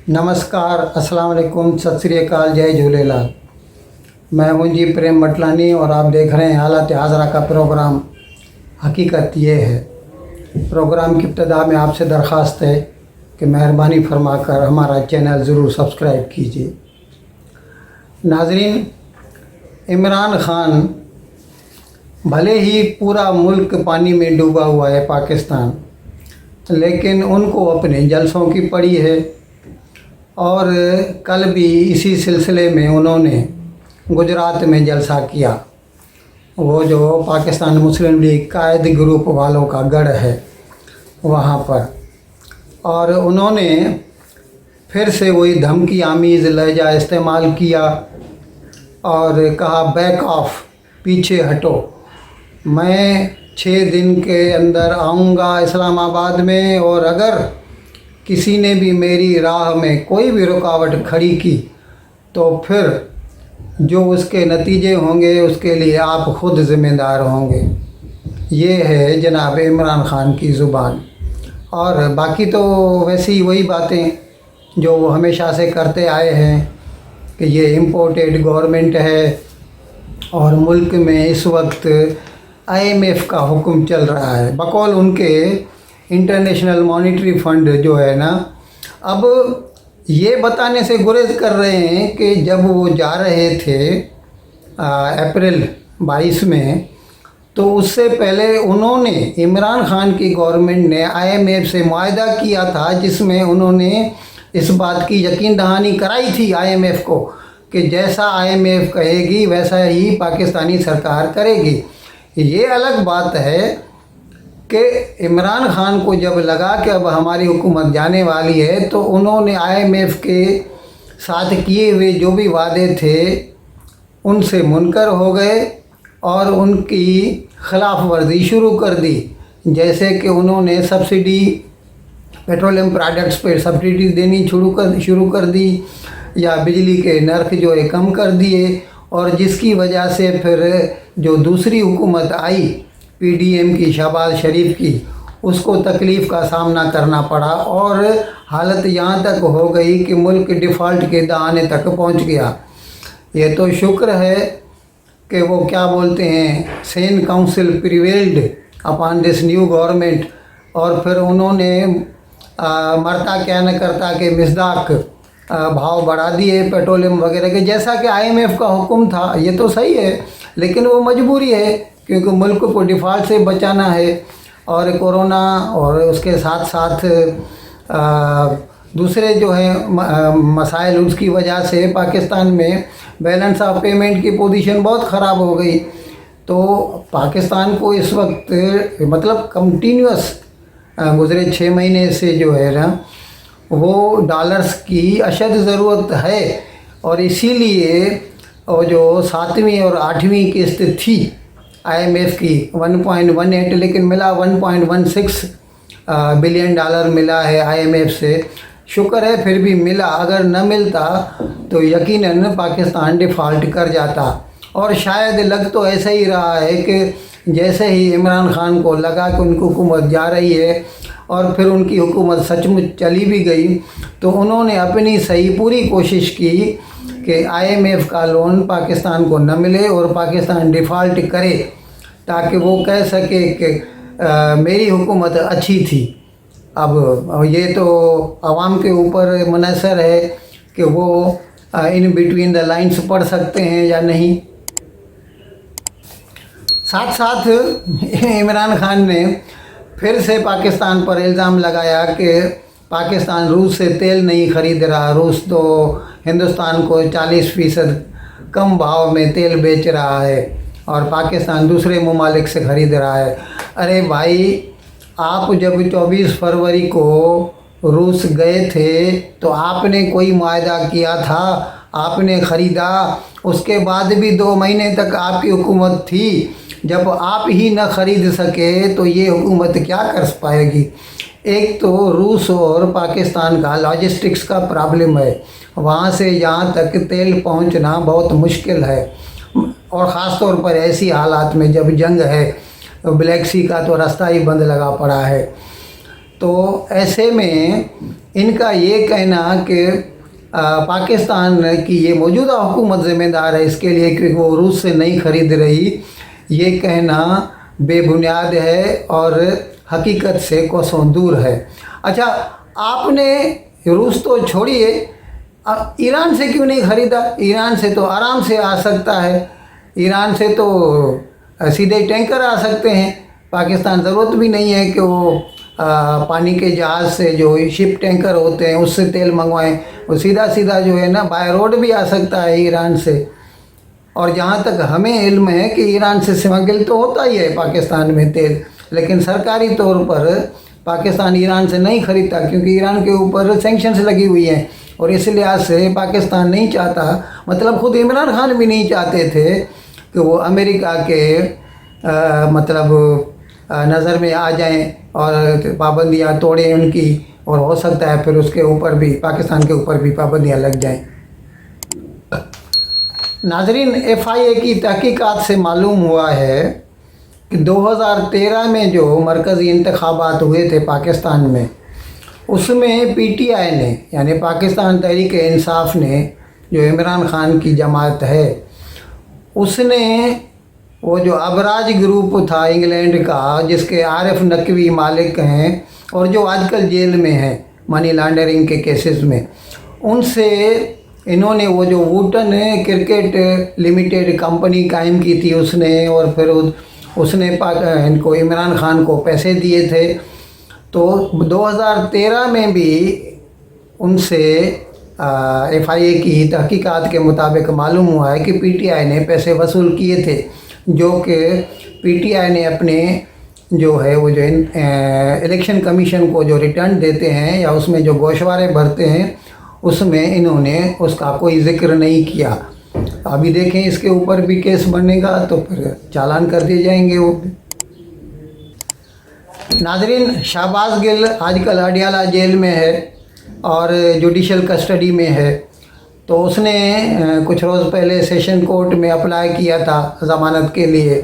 नमस्कार, अस्सलाम वालेकुम, सत श्री अकाल, जय झूलेलाल। मैं हूं जी प्रेम मटलानी और आप देख रहे हैं हालत हाजरा का प्रोग्राम। हकीकत ये है, प्रोग्राम की इब्तिदा में आपसे दरख्वास्त है कि मेहरबानी फरमाकर हमारा चैनल ज़रूर सब्सक्राइब कीजिए। नाज़रीन, इमरान खान भले ही पूरा मुल्क पानी में डूबा हुआ है पाकिस्तान, लेकिन उनको अपने जलसों की पड़ी है। और कल भी इसी सिलसिले में उन्होंने गुजरात में जलसा किया। वो जो पाकिस्तान मुस्लिम लीग कायद ग्रुप वालों का गढ़ है वहाँ पर, और उन्होंने फिर से वही धमकी आमीज़ लहजा इस्तेमाल किया और कहा बैक ऑफ, पीछे हटो। मैं 6 दिन के अंदर आऊँगा इस्लामाबाद में, और अगर किसी ने भी मेरी राह में कोई भी रुकावट खड़ी की तो फिर जो उसके नतीजे होंगे उसके लिए आप ख़ुद ज़िम्मेदार होंगे। ये है जनाब इमरान ख़ान की ज़ुबान। और बाकी तो वैसी वही बातें जो वो हमेशा से करते आए हैं कि ये इम्पोर्टेड गवर्नमेंट है और मुल्क में इस वक्त IMF का हुक्म चल रहा है। बकौल उनके इंटरनेशनल मॉनेटरी फंड जो है ना, अब ये बताने से गुरेज कर रहे हैं कि जब वो जा रहे थे अप्रैल 22 में, तो उससे पहले उन्होंने, इमरान खान की गवर्नमेंट ने IMF से मुआहदा किया था जिसमें उन्होंने इस बात की यकीन दहानी कराई थी IMF को कि जैसा IMF कहेगी वैसा ही पाकिस्तानी सरकार करेगी। ये अलग बात है कि इमरान खान को जब लगा कि अब हमारी हुकूमत जाने वाली है तो उन्होंने IMF के साथ किए हुए जो भी वादे थे उनसे मुनकर हो गए और उनकी खिलाफ वर्जी शुरू कर दी। जैसे कि उन्होंने सब्सिडी, पेट्रोलियम प्रोडक्ट्स पर सब्सिडी देनी शुरू कर दी, या बिजली के नर्ख जो है कम कर दिए, और जिसकी वजह से फिर जो दूसरी हुकूमत आई PDM की, शहबाज शरीफ की, उसको तकलीफ़ का सामना करना पड़ा और हालत यहाँ तक हो गई कि मुल्क डिफ़ॉल्ट के दहाने तक पहुँच गया। ये तो शुक्र है कि वो क्या बोलते हैं, Sen council prevailed upon this new government, और फिर उन्होंने मरता क्या न करता के मिसदाक भाव बढ़ा दिए पेट्रोलियम वगैरह के, जैसा कि IMF का हुक्म था। ये तो सही है, लेकिन वो मजबूरी है क्योंकि मुल्क को डिफ़ॉल्ट से बचाना है, और कोरोना और उसके साथ साथ दूसरे जो है मसाइल, उसकी वजह से पाकिस्तान में बैलेंस ऑफ पेमेंट की पोजीशन बहुत ख़राब हो गई। तो पाकिस्तान को इस वक्त मतलब कंटिन्यूस गुज़रे 6 महीने से जो है ना वो डॉलर्स की अशद ज़रूरत है, और इसीलिए वो जो 7वीं और 8वीं किस्त थी IMF की 1.18, लेकिन मिला 1.16 बिलियन डॉलर मिला है IMF से। शुक्र है फिर भी मिला, अगर न मिलता तो यकीनन पाकिस्तान डिफ़ॉल्ट कर जाता। और शायद लग तो ऐसा ही रहा है कि जैसे ही इमरान खान को लगा कि उनकी हुकूमत जा रही है और फिर उनकी हुकूमत सचमुच चली भी गई, तो उन्होंने अपनी सही पूरी कोशिश की कि IMF का लोन पाकिस्तान को न मिले और पाकिस्तान डिफ़ॉल्ट करे, ताकि वो कह सके कि मेरी हुकूमत अच्छी थी। अब ये तो आवाम के ऊपर मुनहसर है कि वो इन बिटवीन द लाइन्स पढ़ सकते हैं या नहीं। साथ साथ इमरान खान ने फिर से पाकिस्तान पर इल्ज़ाम लगाया कि पाकिस्तान रूस से तेल नहीं ख़रीद रहा। रूस तो हिंदुस्तान को 40% कम भाव में तेल बेच रहा है और पाकिस्तान दूसरे ममालिक से ख़रीद रहा है। अरे भाई, आप जब 24 फरवरी को रूस गए थे तो आपने कोई मुआहदा किया था, आपने ख़रीदा। उसके बाद भी 2 महीने तक आपकी हुकूमत थी। जब आप ही न ख़रीद सके तो ये हुकूमत क्या कर पाएगी। एक तो रूस और पाकिस्तान का लॉजिस्टिक्स का प्रॉब्लम है, वहाँ से यहाँ तक तेल पहुँचना बहुत मुश्किल है, और ख़ास तौर पर ऐसी हालात में जब जंग है, ब्लैक सी का तो रास्ता ही बंद लगा पड़ा है। तो ऐसे में इनका ये कहना कि पाकिस्तान की ये मौजूदा हुकूमत ज़िम्मेदार है इसके लिए कि वो रूस से नहीं खरीद रही, ये कहना बेबुनियाद है और हकीकत से कोसों दूर है। अच्छा, आपने रूस तो छोड़िए, ईरान से क्यों नहीं ख़रीदा? ईरान से तो आराम से आ सकता है, ईरान से तो सीधे टैंकर आ सकते हैं। पाकिस्तान ज़रूरत भी नहीं है कि वो पानी के जहाज़ से जो शिप टैंकर होते हैं उससे तेल मंगवाएं, वो सीधा सीधा जो है ना बाय रोड भी आ सकता है ईरान से। और जहाँ तक हमें इल्म है कि ईरान से स्मगल तो होता ही है पाकिस्तान में तेल, लेकिन सरकारी तौर पर पाकिस्तान ईरान से नहीं ख़रीदता क्योंकि ईरान के ऊपर सैंक्शंस लगी हुई हैं। और इस लिहाज से पाकिस्तान नहीं चाहता, मतलब ख़ुद इमरान खान भी नहीं चाहते थे कि वो अमेरिका के मतलब नज़र में आ जाएं और पाबंदियां तोड़ें उनकी, और हो सकता है फिर उसके ऊपर भी, पाकिस्तान के ऊपर भी पाबंदियां लग जाएं। नाजरीन, FIA की तहकीकात से मालूम हुआ है कि 2013 में जो मरकज़ी इंतखाबात हुए थे पाकिस्तान में, उसमें PTI ने यानी पाकिस्तान तहरीक इंसाफ ने, जो इमरान खान की जमात है, उसने वो जो अबराज ग्रुप था इंग्लैंड का, जिसके आरिफ नकवी मालिक हैं और जो आजकल जेल में हैं मनी लॉन्ड्रिंग के केसेस में, उनसे इन्होंने वो जो वुटन क्रिकेट लिमिटेड कंपनी कायम की थी उसने, और फिर उसने इनको इमरान खान को पैसे दिए थे। तो 2013 में भी उनसे FIA की तहकीकात के मुताबिक मालूम हुआ है कि PTI ने पैसे वसूल किए थे, जो कि PTI ने अपने जो है वो जो इलेक्शन कमीशन को जो रिटर्न देते हैं या उसमें जो गोशवारे भरते हैं उसमें इन्होंने उसका कोई ज़िक्र नहीं किया। अभी देखें इसके ऊपर भी केस बनेगा तो फिर चालान कर दिए जाएंगे वो। नाजरीन, शहबाज गिल आजकल अडियाला जेल में है और जुडिशल कस्टडी में है। तो उसने कुछ रोज़ पहले सेशन कोर्ट में अप्लाई किया था ज़मानत के लिए,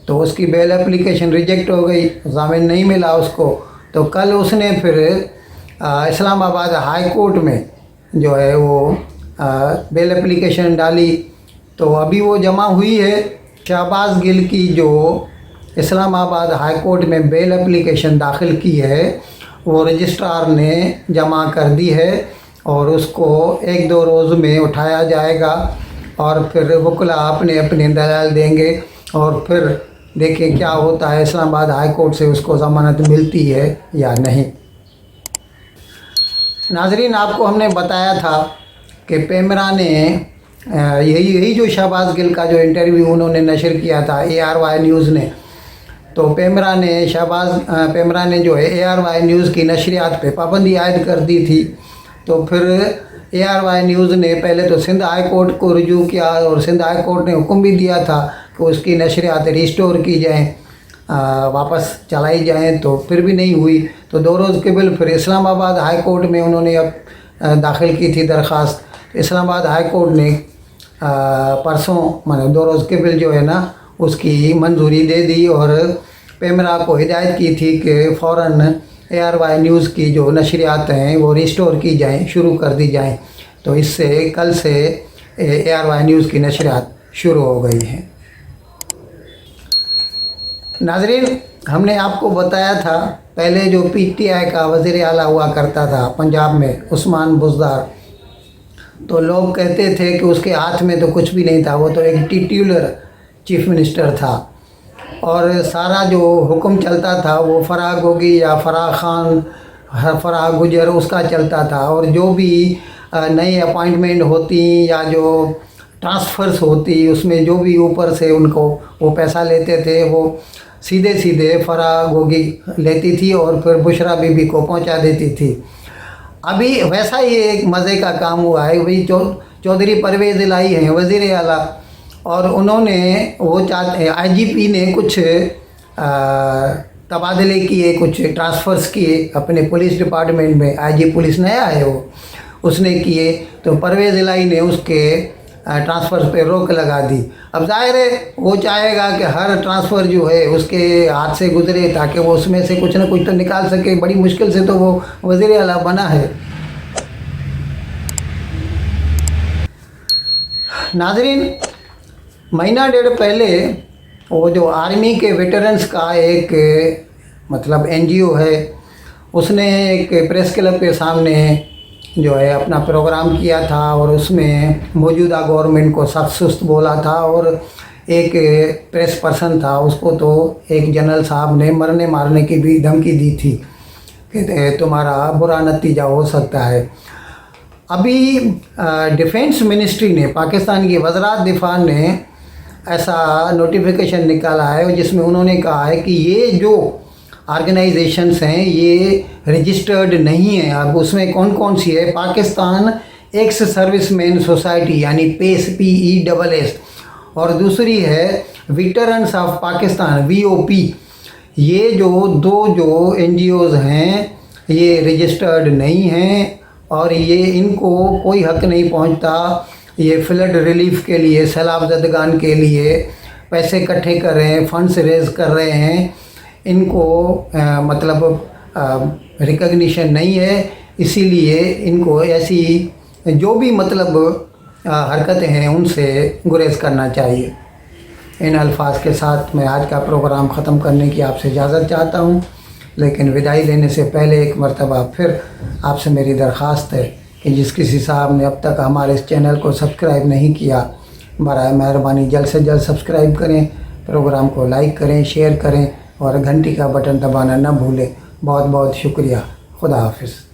तो उसकी बेल एप्लीकेशन रिजेक्ट हो गई, ज़ामीन नहीं मिला उसको। तो कल उसने फिर इस्लामाबाद हाई कोर्ट में जो है वो बेल एप्लीकेशन डाली, तो अभी वो जमा हुई है। शहबाज गिल की जो इस्लामाबाद हाई कोर्ट में बेल एप्लीकेशन दाखिल की है वो रजिस्ट्रार ने जमा कर दी है और उसको 1-2 रोज़ में उठाया जाएगा और फिर वकला अपने अपने दलाल देंगे और फिर देखें क्या होता है, इस्लामाबाद हाई कोर्ट से उसको ज़मानत मिलती है या नहीं। नाजरीन, आपको हमने बताया था कि पेमरा ने यही जो शहबाज गिल का जो इंटरव्यू उन्होंने नशर किया था ARY न्यूज़ ने, तो पेमरा ने जो है ARY न्यूज़ की नशरियात पे पाबंदी आयद कर दी थी। तो फिर ARY न्यूज़ ने पहले तो सिंध हाई कोर्ट को रुजू किया और सिंध हाई कोर्ट ने हुक्म भी दिया था कि उसकी नशरियात रिस्टोर की जाएं, वापस चलाई जाएं, तो फिर भी नहीं हुई। तो 2 रोज़ के बिल फिर इस्लामाबाद हाई कोर्ट में उन्होंने अब दाखिल की थी दरख्वास्त। इस्लामाबाद हाई कोर्ट ने परसों माने 2 रोज़ के बिल जो है ना उसकी मंजूरी दे दी और पेमरा को हिदायत की थी कि फ़ौरन ARY न्यूज़ की जो नशरियात हैं वो रिस्टोर की जाएं, शुरू कर दी जाएं। तो इससे कल से ARY न्यूज़ की नशरियात शुरू हो गई हैं। नाजरीन, हमने आपको बताया था पहले जो PTI का वज़ीर आला हुआ करता था पंजाब में, उस्मान बुज़दार, तो लोग कहते थे कि उसके हाथ में तो कुछ भी नहीं था, वो तो एक टिट्यूलर चीफ मिनिस्टर था और सारा जो हुक्म चलता था वो फराह गोगी या फराह गुजर उसका चलता था। और जो भी नई अपॉइंटमेंट होती या जो ट्रांसफ़र्स होती उसमें जो भी ऊपर से उनको वो पैसा लेते थे वो सीधे सीधे फराह गोगी लेती थी और फिर बुशरा बीबी को पहुंचा देती थी। अभी वैसा ही एक मज़े का काम हुआ है। वही चौधरी परवेज़ इलाही हैं वज़ीर आला, और उन्होंने वो IGP ने कुछ तबादले किए, कुछ ट्रांसफ़र्स किए अपने पुलिस डिपार्टमेंट में। IG पुलिस नया है वो, उसने किए। तो परवेज़ इलाही ने उसके ट्रांसफ़र पे रोक लगा दी। अब ज़ाहिर है वो चाहेगा कि हर ट्रांसफ़र जो है उसके हाथ से गुजरे ताकि वो उसमें से कुछ ना कुछ तो निकाल सके। बड़ी मुश्किल से तो वो वज़ीर आला बना है। नाज़रीन, महीना डेढ़ पहले वो जो आर्मी के वेटरन्स का एक मतलब NGO है, उसने एक प्रेस क्लब के सामने जो है अपना प्रोग्राम किया था और उसमें मौजूदा गवर्नमेंट को सख्त सुस्त बोला था। और एक प्रेस पर्सन था, उसको तो एक जनरल साहब ने मरने मारने की भी धमकी दी थी कि तुम्हारा बुरा नतीजा हो सकता है। अभी डिफेंस मिनिस्ट्री ने, पाकिस्तान की वज़रात दिफा ने ऐसा नोटिफिकेशन निकाला है जिसमें उन्होंने कहा है कि ये जो ऑर्गेनाइजेशंस हैं ये रजिस्टर्ड नहीं है। अब उसमें कौन कौन सी है? पाकिस्तान एक्स सर्विसमैन सोसाइटी यानी PACE PESS, और दूसरी है वेटरन्स ऑफ पाकिस्तान VOP। ये जो NGOs हैं ये रजिस्टर्ड नहीं हैं और ये इनको कोई हक नहीं पहुंचता। ये फ्लड रिलीफ के लिए, सैलाब ज़दगान के लिए पैसे इकट्ठे कर रहे हैं, फंड्स रेज़ कर रहे हैं। इनको मतलब रिकग्निशन नहीं है, इसीलिए इनको ऐसी जो भी मतलब हरकतें हैं उनसे गुरेज करना चाहिए। इन अल्फाज के साथ मैं आज का प्रोग्राम ख़त्म करने की आपसे इजाज़त चाहता हूँ, लेकिन विदाई लेने से पहले एक मरतबा फिर आपसे मेरी दरख्वास्त है कि जिस किसी साहब ने अब तक हमारे इस चैनल को सब्सक्राइब नहीं किया, बराए मेहरबानी जल्द से जल्द सब्सक्राइब करें, प्रोग्राम को लाइक करें, शेयर करें और घंटी का बटन दबाना न भूलें। बहुत बहुत शुक्रिया। खुदा हाफिज़।